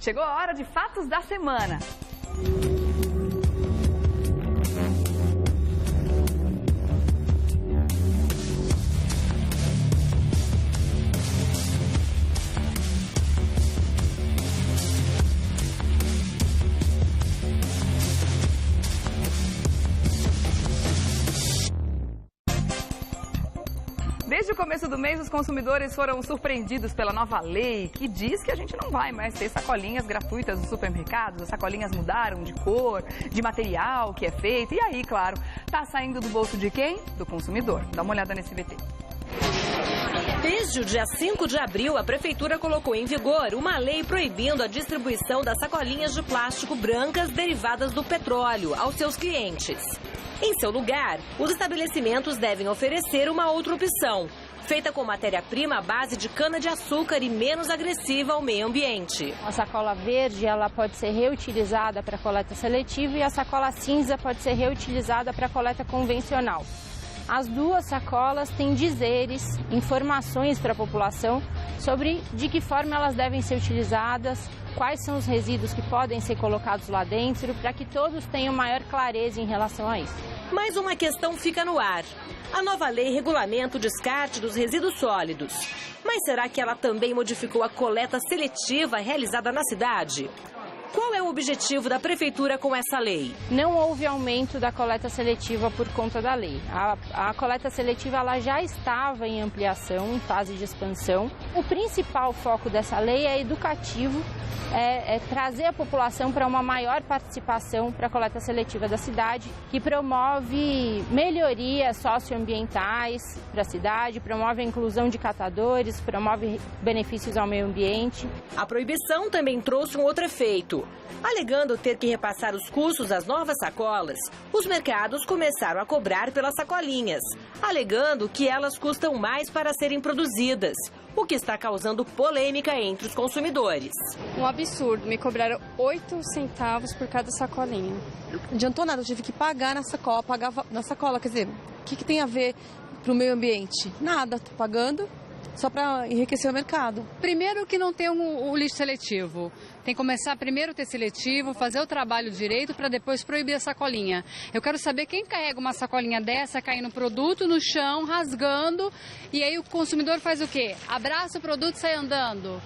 Chegou a hora de fatos da semana. Desde o começo do mês, os consumidores foram surpreendidos pela nova lei que diz que a gente não vai mais ter sacolinhas gratuitas nos supermercados. As sacolinhas mudaram de cor, de material que é feito. E aí, claro, tá saindo do bolso de quem? Do consumidor. Dá uma olhada nesse VT. Desde o dia 5 de abril, a Prefeitura colocou em vigor uma lei proibindo a distribuição das sacolinhas de plástico brancas derivadas do petróleo aos seus clientes. Em seu lugar, os estabelecimentos devem oferecer uma outra opção, feita com matéria-prima à base de cana-de-açúcar e menos agressiva ao meio ambiente. A sacola verde ela pode ser reutilizada para coleta seletiva e a sacola cinza pode ser reutilizada para coleta convencional. As duas sacolas têm dizeres, informações para a população sobre de que forma elas devem ser utilizadas, quais são os resíduos que podem ser colocados lá dentro, para que todos tenham maior clareza em relação a isso. Mais uma questão fica no ar. A nova lei regulamenta o descarte dos resíduos sólidos. Mas será que ela também modificou a coleta seletiva realizada na cidade? Qual é o objetivo da Prefeitura com essa lei? Não houve aumento da coleta seletiva por conta da lei. A coleta seletiva ela já estava em ampliação, em fase de expansão. O principal foco dessa lei é educativo, é trazer a população para uma maior participação para a coleta seletiva da cidade, que promove melhorias socioambientais para a cidade, promove a inclusão de catadores, promove benefícios ao meio ambiente. A proibição também trouxe um outro efeito. Alegando ter que repassar os custos das novas sacolas, os mercados começaram a cobrar pelas sacolinhas, alegando que elas custam mais para serem produzidas, o que está causando polêmica entre os consumidores. Um absurdo, me cobraram 8 centavos por cada sacolinha. Não adiantou nada, eu tive que pagar na sacola, quer dizer, o que tem a ver para o meio ambiente? Nada, estou pagando só para enriquecer o mercado. Primeiro que não tem o lixo seletivo. Tem que começar primeiro a ter seletivo, fazer o trabalho direito para depois proibir a sacolinha. Eu quero saber quem carrega uma sacolinha dessa, caindo no produto, no chão, rasgando, e aí o consumidor faz o quê? Abraça o produto e sai andando.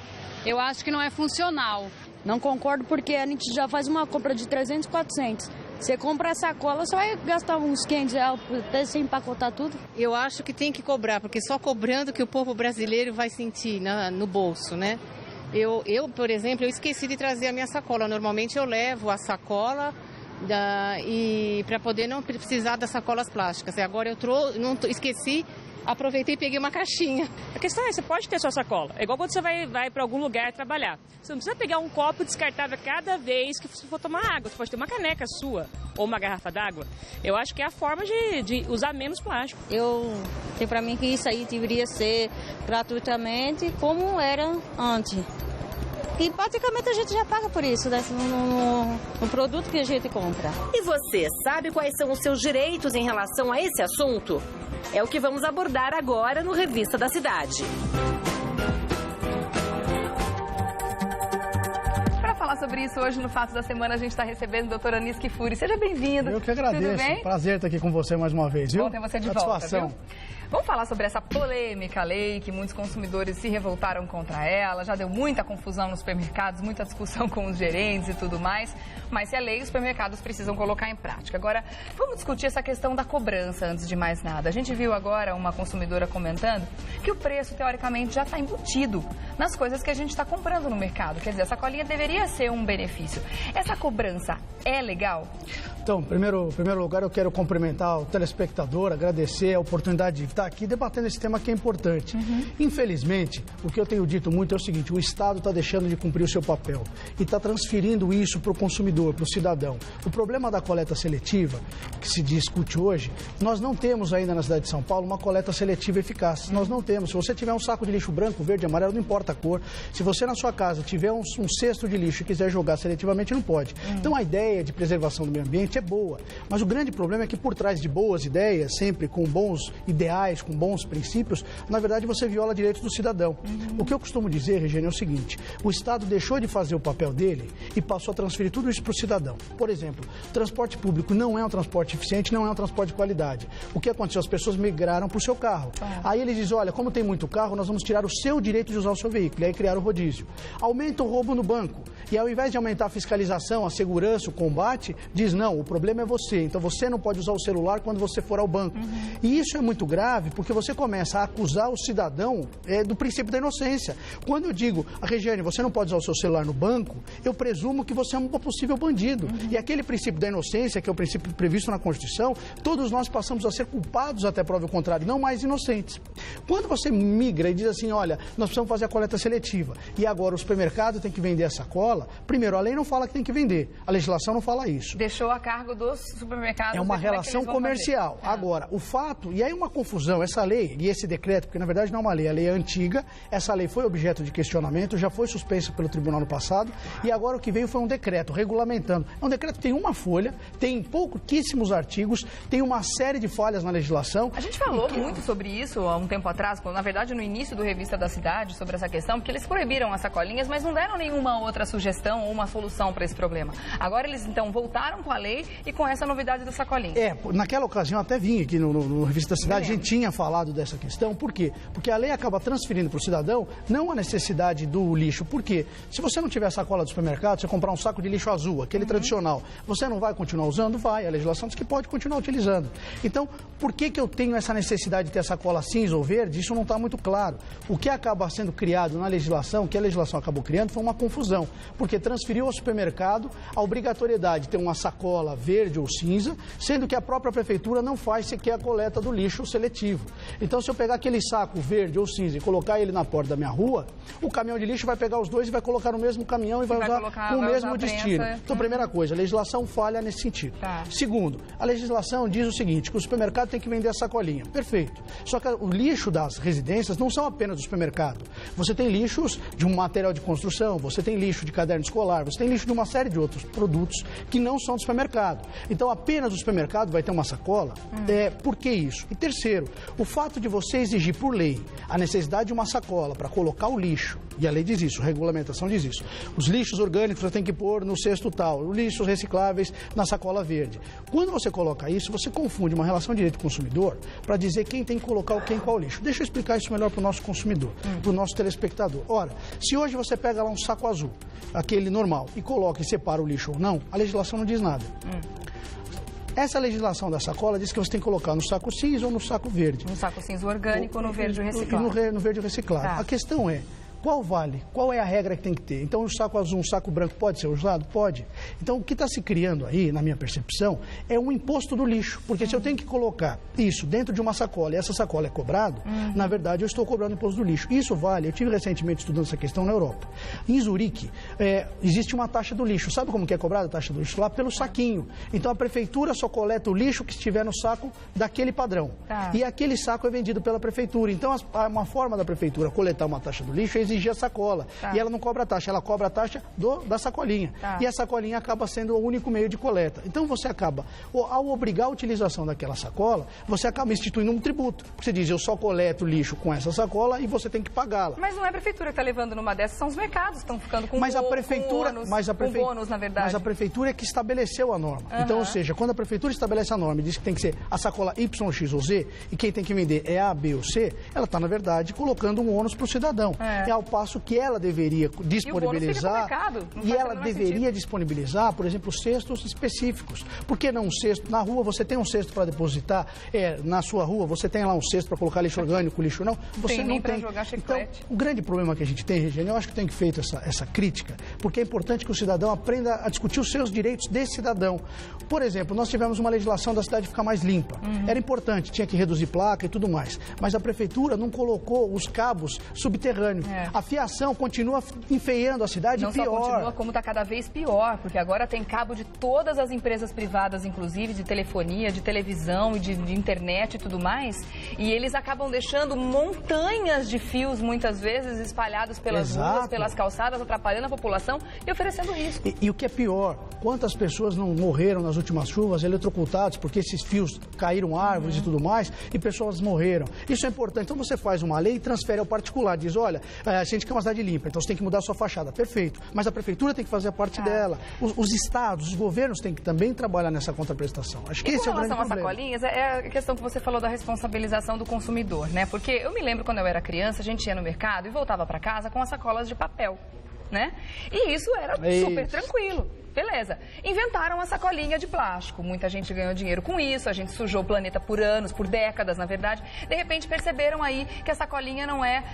Eu acho que não é funcional. Não concordo porque a gente já faz uma compra de 300, 400. Você compra a sacola, você vai gastar uns 500 reais até você empacotar tudo. Eu acho que tem que cobrar, porque só cobrando que o povo brasileiro vai sentir no bolso, né? Eu, por exemplo, eu esqueci de trazer a minha sacola. Normalmente eu levo a sacola e para poder não precisar das sacolas plásticas. E agora esqueci, aproveitei e peguei uma caixinha. A questão é, você pode ter sua sacola. É igual quando você vai para algum lugar trabalhar. Você não precisa pegar um copo descartável cada vez que você for tomar água. Você pode ter uma caneca sua ou uma garrafa d'água. Eu acho que é a forma de usar menos plástico. Eu tenho para mim que isso aí deveria ser gratuitamente como era antes. E praticamente a gente já paga por isso, né? No produto que a gente compra. E você sabe quais são os seus direitos em relação a esse assunto? É o que vamos abordar agora no Revista da Cidade. Para falar sobre isso, hoje no Fatos da Semana a gente está recebendo a doutora Anis Kfouri. Seja bem-vindo. Eu que agradeço. Tudo bem? Prazer estar aqui com você mais uma vez, viu? Bom ter você de volta, viu? Vamos falar sobre essa polêmica lei que muitos consumidores se revoltaram contra ela. Já deu muita confusão nos supermercados, muita discussão com os gerentes e tudo mais. Mas se é lei, os supermercados precisam colocar em prática. Agora, vamos discutir essa questão da cobrança antes de mais nada. A gente viu agora uma consumidora comentando que o preço, teoricamente, já está embutido nas coisas que a gente está comprando no mercado. Quer dizer, a sacolinha deveria ser um benefício. Essa cobrança é legal? Então, em primeiro lugar, eu quero cumprimentar o telespectador, agradecer a oportunidade de estar aqui debatendo esse tema que é importante. Infelizmente, o que eu tenho dito muito é o seguinte: o Estado está deixando de cumprir o seu papel e está transferindo isso para o consumidor, para o cidadão. O problema da coleta seletiva, que se discute hoje, nós não temos ainda na cidade de São Paulo uma coleta seletiva eficaz. Nós não temos. Se você tiver um saco de lixo branco, verde, amarelo, não importa. importa a cor. Se você na sua casa tiver um cesto de lixo e quiser jogar seletivamente, não pode. Então a ideia de preservação do meio ambiente é boa, mas o grande problema é que por trás de boas ideias, sempre com bons ideais, com bons princípios, na verdade você viola direitos do cidadão. O que eu costumo dizer, Regiane, é o seguinte: o Estado deixou de fazer o papel dele e passou a transferir tudo isso para o cidadão. Por exemplo, transporte público não é um transporte eficiente, não é um transporte de qualidade. O que aconteceu? As pessoas migraram para o seu carro. Aí eles dizem, olha, como tem muito carro, nós vamos tirar o seu direito de usar o seu veículo. E aí criaram o rodízio. Aumenta o roubo no banco. E ao invés de aumentar a fiscalização, a segurança, o combate, diz, não, o problema é você. Então você não pode usar o celular quando você for ao banco. E isso é muito grave, porque você começa a acusar o cidadão do princípio da inocência. Quando eu digo, Regiane, você não pode usar o seu celular no banco, eu presumo que você é um possível bandido. E aquele princípio da inocência, que é o princípio previsto na Constituição, todos nós passamos a ser culpados até prova o contrário, não mais inocentes. Quando você migra e diz assim, olha, nós precisamos fazer a coleta seletiva e agora o supermercado tem que vender a sacola, primeiro, a lei não fala que tem que vender, a legislação não fala isso. Deixou a cargo dos supermercados. É uma relação comercial. Agora, o fato, e aí uma confusão, essa lei e esse decreto, porque na verdade não é uma lei, a lei é antiga, essa lei foi objeto de questionamento, já foi suspensa pelo tribunal no passado e agora o que veio foi um decreto regulamentando. É um decreto que tem uma folha, tem pouquíssimos artigos, tem uma série de falhas na legislação. A gente falou muito sobre isso há um tempo atrás, na verdade no início do Revista da Cidade, sobre essa questão, porque eles proibiram as sacolinhas, mas não deram nenhuma outra sugestão ou uma solução para esse problema. Agora eles então voltaram com a lei e com essa novidade da sacolinha. Naquela ocasião até vim aqui no Revista da Cidade, a gente tinha falado dessa questão, por quê? Porque a lei acaba transferindo para o cidadão não a necessidade do lixo, porque se você não tiver a sacola do supermercado, você comprar um saco de lixo azul, aquele tradicional, você não vai continuar usando? Vai, a legislação diz que pode continuar utilizando. Então, por que eu tenho essa necessidade de ter a sacola cinza ou verde? Isso não está muito claro. O que acaba sendo criado na legislação, que a legislação acabou criando, foi uma confusão, porque transferiu ao supermercado a obrigatoriedade de ter uma sacola verde ou cinza, sendo que a própria prefeitura não faz sequer a coleta do lixo seletivo. Então, se eu pegar aquele saco verde ou cinza e colocar ele na porta da minha rua, o caminhão de lixo vai pegar os dois e vai colocar no mesmo caminhão e vai usar com o mesmo destino. Então, primeira coisa, a legislação falha nesse sentido. Segundo, a legislação diz o seguinte, que o supermercado tem que vender a sacolinha. Perfeito. Só que o lixo das residências não são apenas do supermercado. Você tem lixos de um material de construção, você tem lixo de caderno escolar, você tem lixo de uma série de outros produtos que não são do supermercado. Então, apenas o supermercado vai ter uma sacola? Por que isso? E terceiro, o fato de você exigir por lei a necessidade de uma sacola para colocar o lixo, e a lei diz isso, a regulamentação diz isso, os lixos orgânicos você tem que pôr no cesto tal, os lixos recicláveis na sacola verde. Quando você coloca isso, você confunde uma relação de direito do consumidor para dizer quem tem que colocar qual lixo. Deixa eu explicar isso melhor para o nosso consumidor, para o nosso telespectador. Ora, se hoje você pega lá um saco azul, aquele normal, e coloca e separa o lixo ou não, a legislação não diz nada. Essa legislação da sacola diz que você tem que colocar no saco cinza ou no saco verde. No saco cinza orgânico ou no verde reciclado. No verde reciclado. A questão é, qual vale? Qual é a regra que tem que ter? Então, um saco azul, um saco branco pode ser usado? Pode. Então, o que está se criando aí, na minha percepção, é um imposto do lixo. Porque se eu tenho que colocar isso dentro de uma sacola e essa sacola é cobrado, na verdade, eu estou cobrando imposto do lixo. Isso vale. Eu tive recentemente estudando essa questão na Europa. Em Zurique, existe uma taxa do lixo. Sabe como que é cobrada a taxa do lixo? Lá pelo saquinho. Então, a prefeitura só coleta o lixo que estiver no saco daquele padrão. E aquele saco é vendido pela prefeitura. Então, uma forma da prefeitura coletar uma taxa do lixo é exigir a sacola. E ela não cobra a taxa, ela cobra a taxa da sacolinha. E a sacolinha acaba sendo o único meio de coleta. Então você acaba, ao obrigar a utilização daquela sacola, você acaba instituindo um tributo. Você diz, eu só coleto lixo com essa sacola e você tem que pagá-la. Mas não é a prefeitura que está levando numa dessas, são os mercados que estão ficando com bônus, na verdade. Mas a prefeitura é que estabeleceu a norma. Então, ou seja, quando a prefeitura estabelece a norma e diz que tem que ser a sacola Y, X ou Z, e quem tem que vender é A, B ou C, ela está, na verdade, colocando um ônus para o cidadão. É ao passo que ela deveria disponibilizar disponibilizar, por exemplo, cestos específicos. Por que não um cesto? Na rua você tem um cesto para depositar, na sua rua você tem lá um cesto para colocar lixo orgânico, lixo não? Você não tem. Jogar chiclete. Então, o grande problema que a gente tem, Regiane, eu acho que tem que feito essa crítica, política, porque é importante que o cidadão aprenda a discutir os seus direitos de cidadão. Por exemplo, nós tivemos uma legislação da cidade ficar mais limpa. Era importante, tinha que reduzir placa e tudo mais, mas a prefeitura não colocou os cabos subterrâneos. A fiação continua enfeiando a cidade, não pior. Não só continua, como está cada vez pior, porque agora tem cabo de todas as empresas privadas, inclusive de telefonia, de televisão e de internet e tudo mais, e eles acabam deixando montanhas de fios, muitas vezes, espalhados pelas ruas, pelas calçadas, atrapalhando a população e oferecendo risco. E o que é pior, quantas pessoas não morreram nas últimas chuvas eletrocutadas porque esses fios caíram árvores e tudo mais, e pessoas morreram. Isso é importante. Então você faz uma lei e transfere ao particular, diz, olha, a gente quer uma cidade limpa, então você tem que mudar a sua fachada. Perfeito. Mas a prefeitura tem que fazer a parte dela. Os estados, os governos têm que também trabalhar nessa contraprestação. Acho que esse é o grande problema. Com relação às sacolinhas, é a questão que você falou da responsabilização do consumidor, né? Porque eu me lembro quando eu era criança, a gente ia no mercado e voltava para casa com as sacolas de papel, né? E isso era super tranquilo. Beleza. Inventaram a sacolinha de plástico. Muita gente ganhou dinheiro com isso, a gente sujou o planeta por anos, por décadas, na verdade. De repente perceberam aí que a sacolinha não é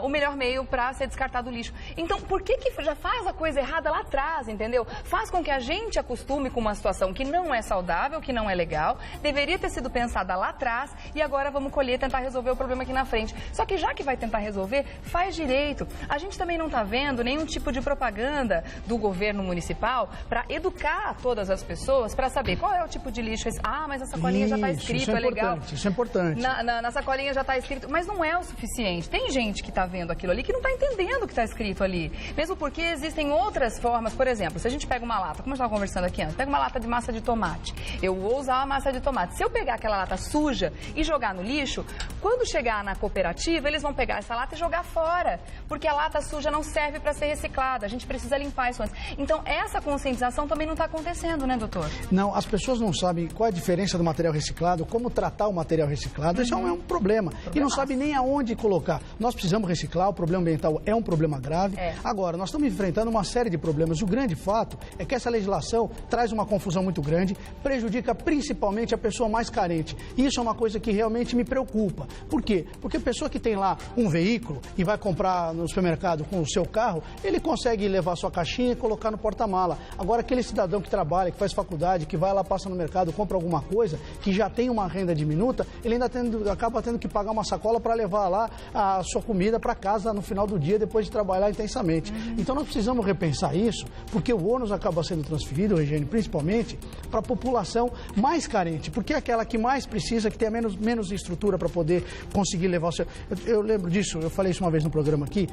o melhor meio para ser descartado o lixo. Então, por que já faz a coisa errada lá atrás, entendeu? Faz com que a gente acostume com uma situação que não é saudável, que não é legal, deveria ter sido pensada lá atrás e agora vamos colher e tentar resolver o problema aqui na frente. Só que já que vai tentar resolver, faz direito. A gente também não está vendo nenhum tipo de propaganda do governo municipal para educar todas as pessoas para saber qual é o tipo de lixo. Mas a sacolinha já está escrito, isso é legal. Isso é importante. Na sacolinha já está escrito, mas não é o suficiente. Tem gente que está vendo aquilo ali que não está entendendo o que está escrito ali. Mesmo porque existem outras formas. Por exemplo, se a gente pega uma lata, como eu estava conversando aqui antes, pega uma lata de massa de tomate. Eu vou usar a massa de tomate. Se eu pegar aquela lata suja e jogar no lixo, quando chegar na cooperativa, eles vão pegar essa lata e jogar fora. Porque a lata suja não serve para ser reciclada. A gente precisa limpar isso antes. Então, essa conscientização também não está acontecendo, né, doutor? Não, as pessoas não sabem qual é a diferença do material reciclado, como tratar o material reciclado. Isso é um problema. E não sabem nem aonde colocar. Nós precisamos reciclar, o problema ambiental é um problema grave. Agora, nós estamos enfrentando uma série de problemas. E o grande fato é que essa legislação traz uma confusão muito grande, prejudica principalmente a pessoa mais carente. E isso é uma coisa que realmente me preocupa. Por quê? Porque a pessoa que tem lá um veículo e vai comprar no supermercado com o seu carro, ele consegue levar a sua caixinha e colocar no porta-mala. Agora, aquele cidadão que trabalha, que faz faculdade, que vai lá, passa no mercado, compra alguma coisa, que já tem uma renda diminuta, ele ainda acaba tendo que pagar uma sacola para levar lá a sua comida para casa no final do dia, depois de trabalhar intensamente. Então nós precisamos repensar isso, porque o ônus acaba sendo transferido, Regiane, principalmente para a população mais carente, porque é aquela que mais precisa, que tem menos estrutura para poder conseguir levar o seu... Eu lembro disso, eu falei isso uma vez no programa aqui,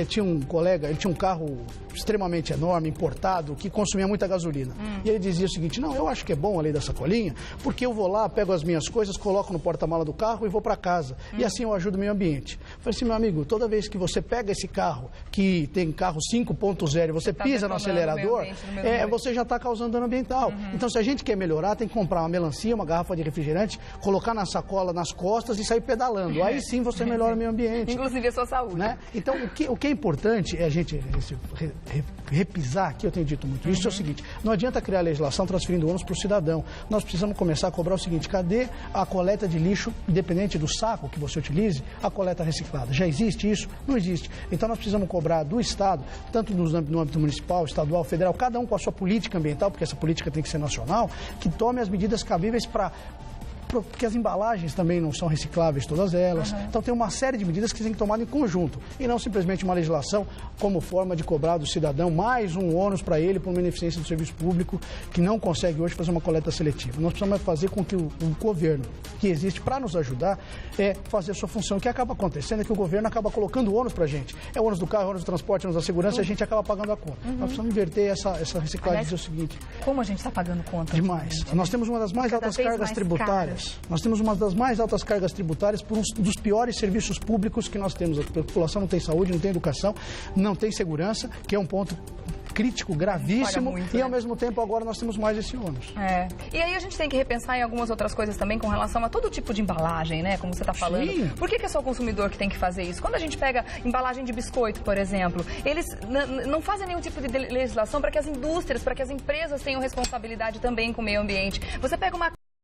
tinha um colega, ele tinha um carro extremamente enorme, importado, que consumia muita gasolina. E ele dizia o seguinte, não, eu acho que é bom a lei da sacolinha, porque eu vou lá, pego as minhas coisas, coloco no porta-mala do carro e vou para casa. E assim eu ajudo o meio ambiente. Eu falei assim, meu amigo, toda vez que você pega esse carro, que tem carro 5.0, e você pisa no acelerador, você já está causando dano ambiental. Então, se a gente quer melhorar, tem que comprar uma melancia, uma garrafa de refrigerante, colocar na sacola, nas costas e sair pedalando. Aí sim você melhora o meio ambiente. Inclusive a sua saúde. Né? Então, o que é importante é a gente repisar, aqui eu tenho dito muito isso, é o seguinte, não adianta criar legislação transferindo ônus para o cidadão. Nós precisamos começar a cobrar o seguinte, cadê a coleta de lixo, independente do saco que você utilize, a coleta reciclada? Já existe isso? Não existe. Então nós precisamos cobrar do Estado, tanto no âmbito municipal, estadual, federal, cada um com a sua política ambiental, porque essa política tem que ser nacional, que tome as medidas cabíveis porque as embalagens também não são recicláveis, todas elas. Então tem uma série de medidas que tem que tomar em conjunto e não simplesmente uma legislação como forma de cobrar do cidadão mais um ônus para ele por uma ineficiência do serviço público que não consegue hoje fazer uma coleta seletiva. Nós precisamos fazer com que o governo que existe para nos ajudar fazer a sua função. O que acaba acontecendo é que o governo acaba colocando ônus para a gente. É ônus do carro, ônus do transporte, ônus da segurança e a gente acaba pagando a conta. Nós precisamos inverter essa reciclagem e dizer o seguinte... Como a gente está pagando conta? Demais. Nós temos uma das mais altas cargas tributárias. Nós temos uma das mais altas cargas tributárias por um dos piores serviços públicos que nós temos. A população não tem saúde, não tem educação, não tem segurança, que é um ponto crítico, gravíssimo, muito, e ao mesmo tempo agora nós temos mais esse ônus. E aí a gente tem que repensar em algumas outras coisas também com relação a todo tipo de embalagem, né? Como você está falando. Sim. Por que é só o consumidor que tem que fazer isso? Quando a gente pega embalagem de biscoito, por exemplo, eles não fazem nenhum tipo de legislação para que as indústrias, para que as empresas tenham responsabilidade também com o meio ambiente. Você pega uma